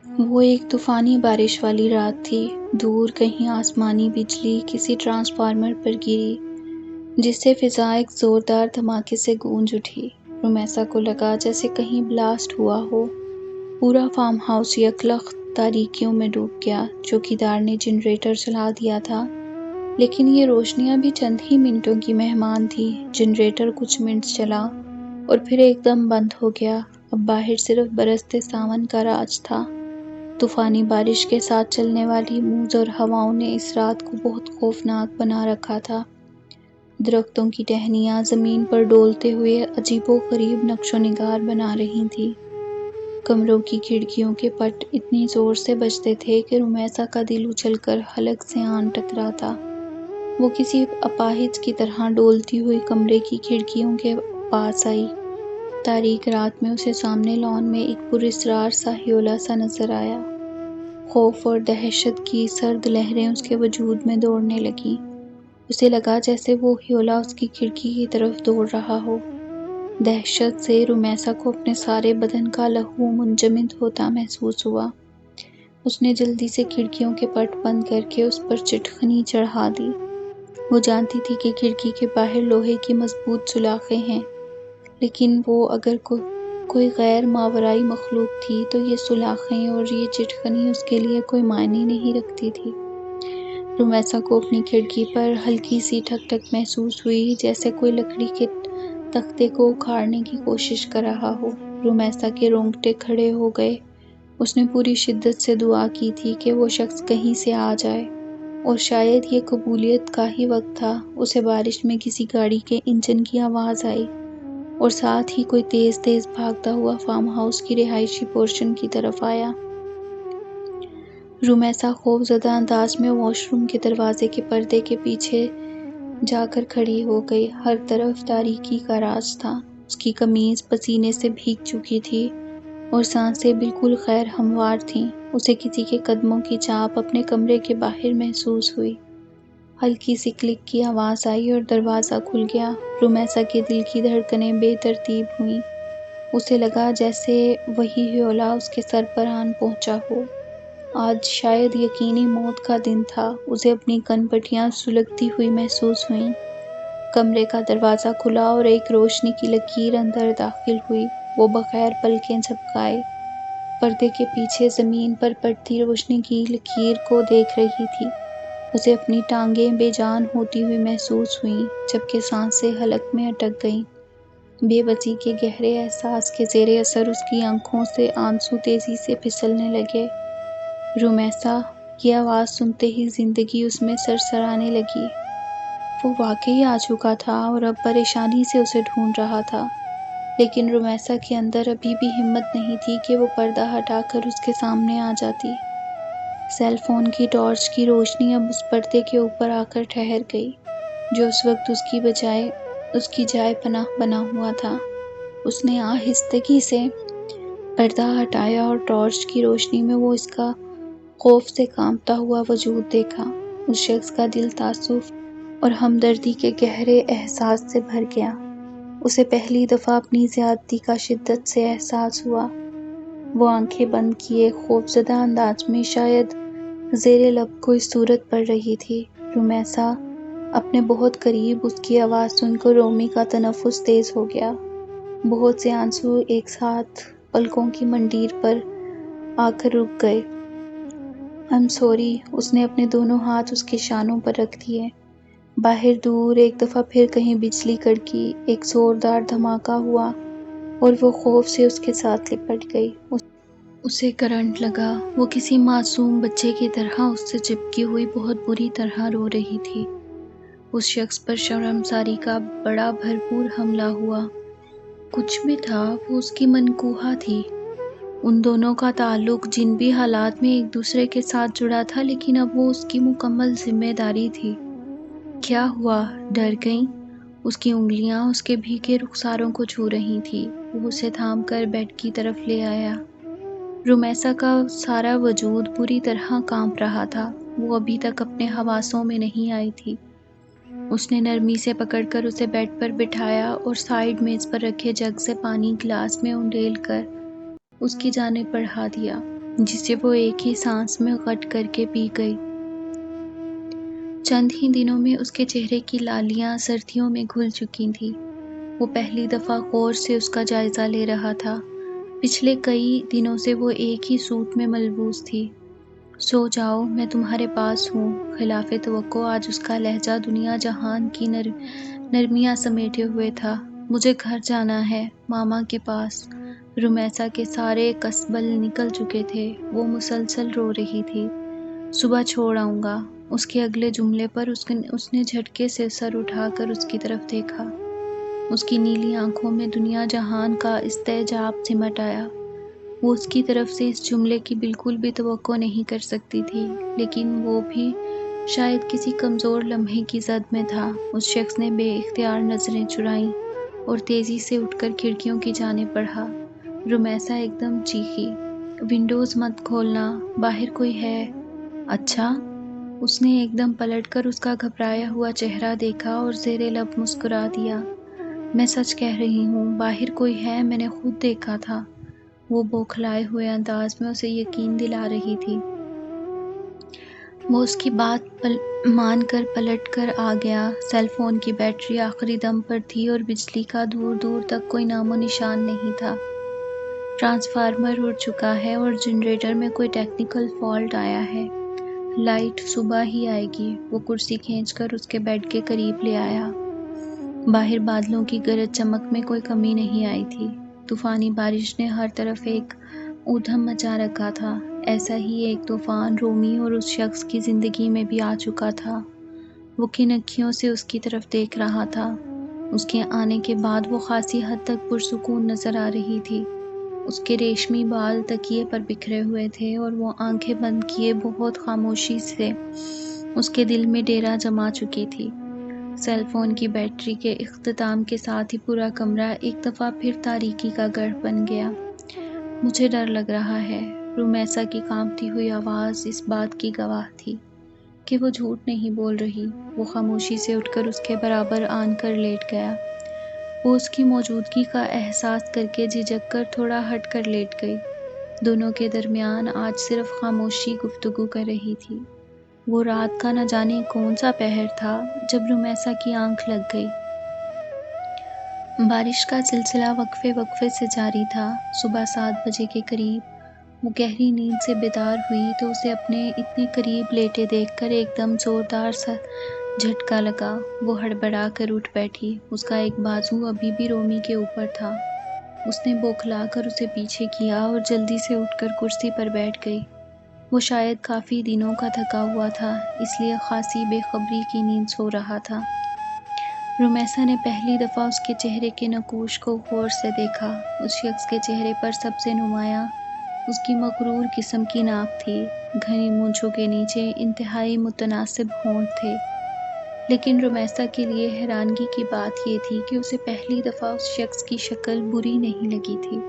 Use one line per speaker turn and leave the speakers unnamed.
وہ ایک طوفانی بارش والی رات تھی۔ دور کہیں آسمانی بجلی کسی ٹرانسفارمر پر گری، جس سے فضا ایک زوردار دھماکے سے گونج اٹھی۔ رومیسا کو لگا جیسے کہیں بلاسٹ ہوا ہو۔ پورا فارم ہاؤس یکلخت تاریکیوں میں ڈوب گیا۔ چوکیدار نے جنریٹر چلا دیا تھا، لیکن یہ روشنیاں بھی چند ہی منٹوں کی مہمان تھی۔ جنریٹر کچھ منٹ چلا اور پھر ایک دم بند ہو گیا۔ اب باہر صرف برستے ساون کا راج تھا۔ طوفانی بارش کے ساتھ چلنے والی موج اور ہواؤں نے اس رات کو بہت خوفناک بنا رکھا تھا۔ درختوں کی ٹہنیاں زمین پر ڈولتے ہوئے عجیب و غریب نقش و نگار بنا رہی تھیں۔ کمروں کی کھڑکیوں کے پٹ اتنی زور سے بجتے تھے کہ رومیسا کا دل اچھل کر حلق سے آن ٹکراتا۔ وہ کسی اپاہج کی طرح ڈولتی ہوئی کمرے کی کھڑکیوں کے پاس آئی۔ تاریک رات میں اسے سامنے لان میں ایک پراسرار سا ہیولا سا نظر آیا۔ خوف اور دہشت کی سرد لہریں اس کے وجود میں دوڑنے لگیں۔ اسے لگا جیسے وہ ہیولا اس کی کھڑکی کی طرف دوڑ رہا ہو۔ دہشت سے رومیسا کو اپنے سارے بدن کا لہو منجمد ہوتا محسوس ہوا۔ اس نے جلدی سے کھڑکیوں کے پٹ بند کر کے اس پر چٹخنی چڑھا دی۔ وہ جانتی تھی کہ کھڑکی کے باہر لوہے کی مضبوط سلاخیں ہیں، لیکن وہ اگر کوئی غیر ماورائی مخلوق تھی تو یہ سلاخیں اور یہ چٹخنی اس کے لیے کوئی معنی نہیں رکھتی تھی۔ رومیسا کو اپنی کھڑکی پر ہلکی سی ٹھک ٹھک محسوس ہوئی، جیسے کوئی لکڑی کے تختے کو اکھاڑنے کی کوشش کر رہا ہو۔ رومیسا کے رونگٹے کھڑے ہو گئے۔ اس نے پوری شدت سے دعا کی تھی کہ وہ شخص کہیں سے آ جائے، اور شاید یہ قبولیت کا ہی وقت تھا۔ اسے بارش میں کسی گاڑی کے انجن کی آواز آئی، اور ساتھ ہی کوئی تیز تیز بھاگتا ہوا فارم ہاؤس کی رہائشی پورشن کی طرف آیا۔ رومیسا خوف زدہ انداز میں واش روم کے دروازے کے پردے کے پیچھے جا کر کھڑی ہو گئی۔ ہر طرف تاریکی کا راج تھا۔ اس کی قمیض پسینے سے بھیگ چکی تھی اور سانسیں بالکل غیر ہموار تھیں۔ اسے کسی کے قدموں کی چاپ اپنے کمرے کے باہر محسوس ہوئی۔ ہلکی سی کلک کی آواز آئی اور دروازہ کھل گیا۔ رومیسا کے دل کی دھڑکنیں بے ترتیب ہوئیں۔ اسے لگا جیسے وہی ہیولا اس کے سر پر آن پہنچا ہو۔ آج شاید یقینی موت کا دن تھا۔ اسے اپنی کن پٹیاں سلگتی ہوئی محسوس ہوئیں۔ کمرے کا دروازہ کھلا اور ایک روشنی کی لکیر اندر داخل ہوئی۔ وہ بغیر پلکیں جھپکائے پردے کے پیچھے زمین پر پڑتی روشنی کی لکیر کو دیکھ رہی تھی۔ اسے اپنی ٹانگیں بے جان ہوتی ہوئی محسوس ہوئیں، جبکہ سانسیں حلق میں اٹک گئیں۔ بے بسی کے گہرے احساس کے زیر اثر اس کی آنکھوں سے آنسو تیزی سے پھسلنے لگے۔ رومیسا، یہ آواز سنتے ہی زندگی اس میں سرسرانے لگی۔ وہ واقعی آ چکا تھا اور اب پریشانی سے اسے ڈھونڈ رہا تھا، لیکن رومیسا کے اندر ابھی بھی ہمت نہیں تھی کہ وہ پردہ ہٹا کر اس کے سامنے آ جاتی۔ سیل فون کی ٹارچ کی روشنی اب اس پردے کے اوپر آ کر ٹھہر گئی، جو اس وقت اس کی جائے پناہ بنا ہوا تھا۔ اس نے آہستگی سے پردہ ہٹایا اور ٹارچ کی روشنی میں وہ اس کا خوف سے کانپتا ہوا وجود دیکھا۔ اس شخص کا دل تعصب اور ہمدردی کے گہرے احساس سے بھر گیا۔ اسے پہلی دفعہ اپنی زیادتی کا شدت سے احساس ہوا۔ وہ آنکھیں بند کیے خوفزدہ انداز میں شاید زیر لب کوئی صورت پڑھ رہی تھی۔ رومیسا اپنے بہت قریب اس کی آواز سن کر رومی کا تنفس تیز ہو گیا۔ بہت سے آنسو ایک ساتھ پلکوں کی منڈیر پر آ کر رک گئے۔ "I'm sorry." اس نے اپنے دونوں ہاتھ اس کے شانوں پر رکھ دیے۔ باہر دور ایک دفعہ پھر کہیں بجلی کڑکی، ایک زوردار دھماکہ ہوا اور وہ خوف سے اس کے ساتھ لپٹ گئی۔ اسے کرنٹ لگا۔ وہ کسی معصوم بچے کی طرح اس سے چپکی ہوئی بہت بری طرح رو رہی تھی۔ اس شخص پر شرمساری کا بڑا بھرپور حملہ ہوا۔ کچھ بھی تھا، وہ اس کی منکوہا تھی۔ ان دونوں کا تعلق جن بھی حالات میں ایک دوسرے کے ساتھ جڑا تھا، لیکن اب وہ اس کی مکمل ذمہ داری تھی۔ کیا ہوا؟ ڈر گئیں؟ اس کی انگلیاں اس کے بھیگے رخساروں کو چھو رہی تھیں۔ وہ اسے تھام کر بیڈ کی طرف لے آیا۔ رومیسا کا سارا وجود بری طرح کانپ رہا تھا۔ وہ ابھی تک اپنے حواسوں میں نہیں آئی تھی۔ اس نے نرمی سے پکڑ کر اسے بیڈ پر بٹھایا اور سائیڈ میز پر رکھے جگ سے پانی گلاس میں انڈیل کر اس کی جانب بڑھا دیا۔ جسے وہ ایک ہی سانس میں غٹ کر کے پی گئی۔ چند ہی دنوں میں اس کے چہرے کی لالیاں سردیوں میں گھل چکی تھیں۔ وہ پہلی دفعہ غور سے اس کا جائزہ لے رہا تھا۔ پچھلے کئی دنوں سے وہ ایک ہی سوٹ میں ملبوس تھی۔ سو جاؤ، میں تمہارے پاس ہوں۔ خلاف توقع آج اس کا لہجہ دنیا جہان کی نرمیاں سمیٹے ہوئے تھا۔ مجھے گھر جانا ہے، ماما کے پاس۔ رمیسا کے سارے کسبل نکل چکے تھے۔ وہ مسلسل رو رہی تھی۔ صبح چھوڑ آؤں گا۔ اس کے اگلے جملے پر اس نے جھٹکے سے سر اٹھا کر اس کی طرف دیکھا۔ اس کی نیلی آنکھوں میں دنیا جہان کا استعجاب سمٹ آیا۔ وہ اس کی طرف سے اس جملے کی بالکل بھی توقع نہیں کر سکتی تھی، لیکن وہ بھی شاید کسی کمزور لمحے کی زد میں تھا۔ اس شخص نے بے اختیار نظریں چرائیں اور تیزی سے اٹھ کر کھڑکیوں کی جانب بڑھا۔ رمیسا ایک دم چیخی، ونڈوز مت کھولنا، باہر کوئی ہے۔ اچھا؟ اس نے ایک دم پلٹ کر اس کا گھبرایا ہوا چہرہ دیکھا اور زیر لب مسکرا دیا۔ میں سچ کہہ رہی ہوں، باہر کوئی ہے، میں نے خود دیکھا تھا۔ وہ بوکھلائے ہوئے انداز میں اسے یقین دلا رہی تھی۔ وہ اس کی بات مان کر پلٹ کر آ گیا۔ سیل فون کی بیٹری آخری دم پر تھی اور بجلی کا دور دور تک کوئی نام و نشان نہیں تھا۔ ٹرانسفارمر اڑ چکا ہے اور جنریٹر میں کوئی ٹیکنیکل فالٹ آیا ہے۔ لائٹ صبح ہی آئے گی۔ وہ کرسی کھینچ کر اس کے بیڈ کے قریب لے آیا۔ باہر بادلوں کی گرج چمک میں کوئی کمی نہیں آئی تھی۔ طوفانی بارش نے ہر طرف ایک ادھم مچا رکھا تھا۔ ایسا ہی ایک طوفان رومی اور اس شخص کی زندگی میں بھی آ چکا تھا۔ وہ کن اکھیوں سے اس کی طرف دیکھ رہا تھا۔ اس کے آنے کے بعد وہ خاصی حد تک پرسکون نظر آ رہی تھی۔ اس کے ریشمی بال تکیے پر بکھرے ہوئے تھے اور وہ آنکھیں بند کیے بہت خاموشی سے اس کے دل میں ڈیرا جما چکی تھی۔ سیل فون کی بیٹری کے اختتام کے ساتھ ہی پورا کمرہ ایک دفعہ پھر تاریکی کا گڑھ بن گیا۔ مجھے ڈر لگ رہا ہے۔ رمیسا کی کانپتی ہوئی آواز اس بات کی گواہ تھی کہ وہ جھوٹ نہیں بول رہی۔ وہ خاموشی سے اٹھ کر اس کے برابر آن کر لیٹ گیا۔ وہ اس کی موجودگی کا احساس کر کے جھجک کر تھوڑا ہٹ کر لیٹ گئی۔ دونوں کے درمیان آج صرف خاموشی گفتگو کر رہی تھی۔ وہ رات کا نہ جانے کون سا پہر تھا جب رمیسا کی آنکھ لگ گئی۔ بارش کا سلسلہ وقفے وقفے سے جاری تھا۔ صبح 7 بجے کے قریب وہ گہری نیند سے بیدار ہوئی تو اسے اپنے اتنے قریب لیٹے دیکھ کر ایک دم زوردار سا جھٹکا لگا۔ وہ ہڑبڑا کر اٹھ بیٹھی۔ اس کا ایک بازو ابھی بھی رومی کے اوپر تھا۔ اس نے بوکھلا کر اسے پیچھے کیا اور جلدی سے اٹھ کر کرسی پر بیٹھ گئی۔ وہ شاید کافی دنوں کا تھکا ہوا تھا، اس لیے خاصی بے خبری کی نیند سو رہا تھا۔ رمیسا نے پہلی دفعہ اس کے چہرے کے نقوش کو غور سے دیکھا۔ اس شخص کے چہرے پر سب سے نمایاں اس کی مغرور قسم کی ناک تھی۔ گھنی مونچھوں کے نیچے انتہائی متناسب ہونٹ تھے۔ لیکن رمیسا کے لیے حیرانگی کی بات یہ تھی کہ اسے پہلی دفعہ اس شخص کی شکل بری نہیں لگی تھی۔